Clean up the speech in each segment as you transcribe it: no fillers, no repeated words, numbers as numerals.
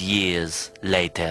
years later.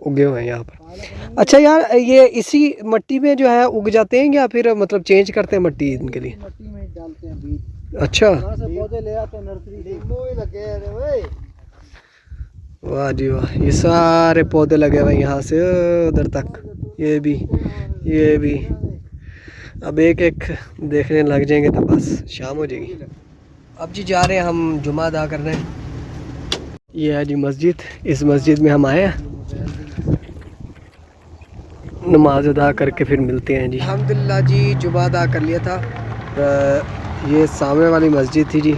उगे हुए हैं यहाँ पर। अच्छा यार, ये इसी मट्टी में जो है उग जाते हैं या फिर मतलब चेंज करते हैं मट्टी इनके लिए? मट्टी में डालते हैं बीज, अच्छा, वहाँ से पौधे ले आते हैं नर्सरी से। नींबू भी लगे हैं भाई। वाह जी वाह, ये सारे पौधे लगे हुए हैं यहाँ से उधर तक, ये भी। अब एक एक देखने लग जाएंगे तो बस शाम हो जाएगी। अब जी जा रहे हैं हम जुमा अदा करने। ये है जी मस्जिद, इस मस्जिद में हम आए हैं, नमाज अदा करके फिर मिलते हैं जी। अल्हम्दुलिल्लाह जी, जुमा अदा कर लिया था। ये सामने वाली मस्जिद थी जी,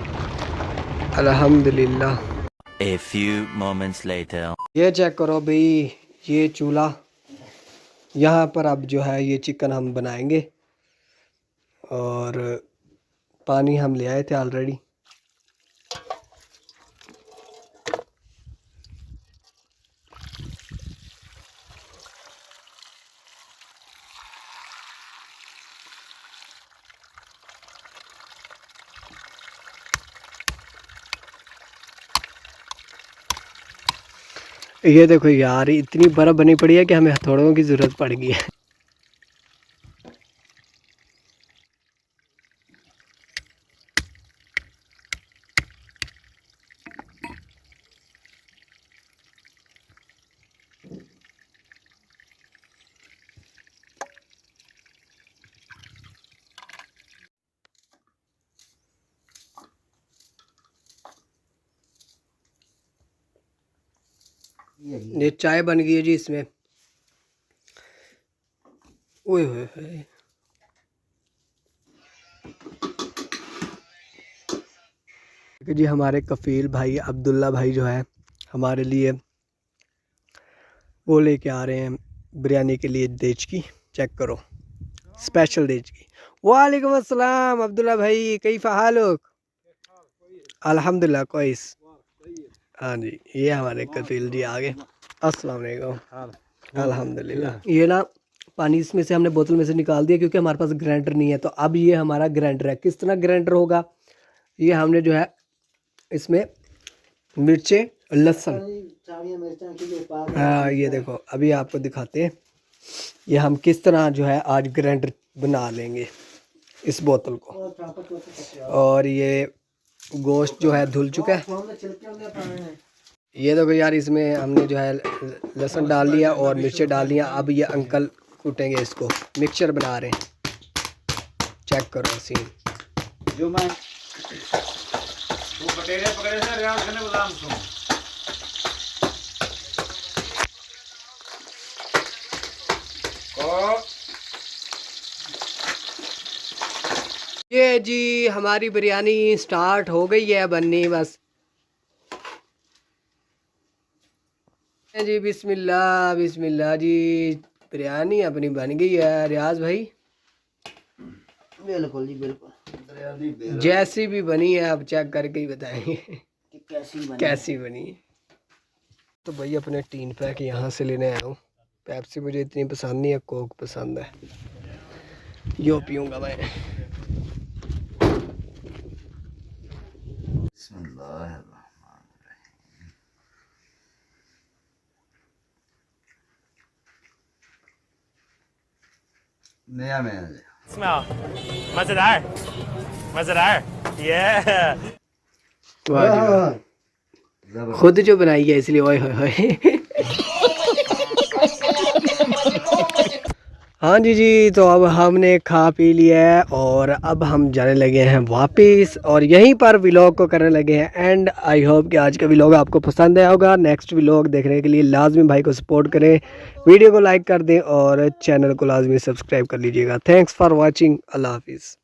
अल्हम्दुलिल्लाह। A few moments later. ये चेक करो भाई, ये चूल्हा, यहाँ पर अब जो है ये चिकन हम बनाएंगे और पानी हम ले आए थे ऑलरेडी। ये देखो यार, इतनी बर्फ़ बनी पड़ी है कि हमें हथौड़ों की ज़रूरत पड़ गई है। ये चाय बन गई है जी इसमें। ओए होए होए, जी हमारे कफील भाई अब्दुल्ला भाई जो है हमारे लिए वो लेके आ रहे हैं बिरयानी के लिए देचकी। चेक करो, स्पेशल देचकी। वालेकुम अस्सलाम अब्दुल्ला भाई, कैफ़ हालुक? अल्हम्दुलिल्लाह कोइस। हाँ जी, ये हमारे कफील जी आ गए। अस्सलाम वालेकुम। अल्हम्दुलिल्लाह। ये ना पानी इसमें से हमने बोतल में से निकाल दिया क्योंकि हमारे पास ग्राइंडर नहीं है, तो अब ये हमारा ग्राइंडर है। किस तरह ग्राइंडर होगा? ये हमने जो है इसमें मिर्चें, लहसुन, हाँ ये देखो, अभी आपको दिखाते हैं ये हम किस तरह जो है आज ग्राइंडर बना लेंगे इस बोतल को। और ये गोश्त जो है धुल चुका है। ये देखो यार, इसमें हमने जो है लहसुन डाल लिया और मिर्चें डाल लिया। अब ये अंकल कूटेंगे, इसको मिक्सचर बना रहे हैं। चेक करो सीन। जो मैं तू पटेरे पकड़े से रियाज करने गुलाम सुन। ये जी हमारी बिरयानी स्टार्ट हो गई है बननी, बस जी। बिस्मिल्लाह बिस्मिल्लाह जी, बिरयानी अपनी बन गई है रियाज भाई। बिल्कुल जी बिल्कुल, जैसी भी बनी है अब चेक करके ही बताएंगे कैसी बनी है। तो भाई अपने टीन पैक यहाँ से लेने आया हूँ। पेप्सी मुझे इतनी पसंद नहीं है, कोक पसंद है, यो पीऊँगा मैं। नया में Smell. मजेदार मजेदार, yeah. वाह जी वाह, खुद जो बनाई है इसलिए ओए होए होए। हाँ जी, तो अब हमने खा पी लिया है और अब हम जाने लगे हैं वापस और यहीं पर व्लॉग को करने लगे हैं एंड। आई होप कि आज का व्लॉग आपको पसंद आया होगा। नेक्स्ट व्लॉग देखने के लिए लाजमी भाई को सपोर्ट करें, वीडियो को लाइक कर दें और चैनल को लाजमी सब्सक्राइब कर लीजिएगा। Thanks for watching. अल्लाह हाफिज़।